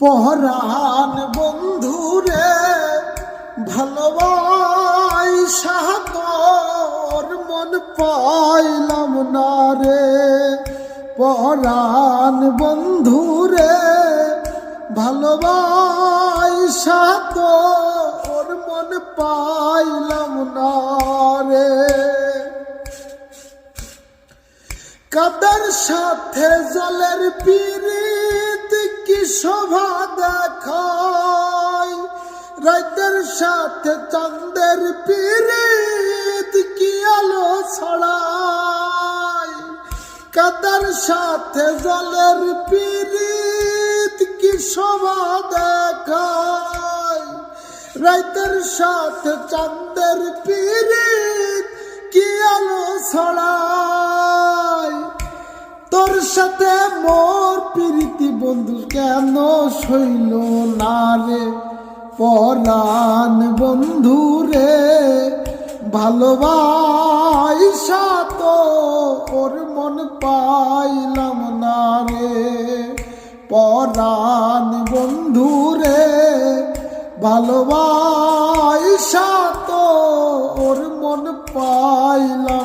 পরাণ বন্ধুরে ভালোবাসা তোর মন পাইলাম না রে। পরাণ বন্ধুরে ভালোবাসা তোর মন পাইলাম না রে। কাদার সাথে জলের পিরিত কি শোভা দেখায়, রাতের সাথে চাঁদের পিরিত কি আলো ছড়ায়। কাদার সাথে জলের পিরিত কি শোভা দেখায়, রাতের সাথে চাঁদের পিরিত কি আলো ছড়ায়। তোর সাথে মোর প্রীতি বন্ধু কেন সইল না রে। পরাণ বন্ধু রে ভালোবাসা তোর মন পাইলাম না রে। পরাণ বন্ধু রে ভালোবাসা তোর মন পাইলাম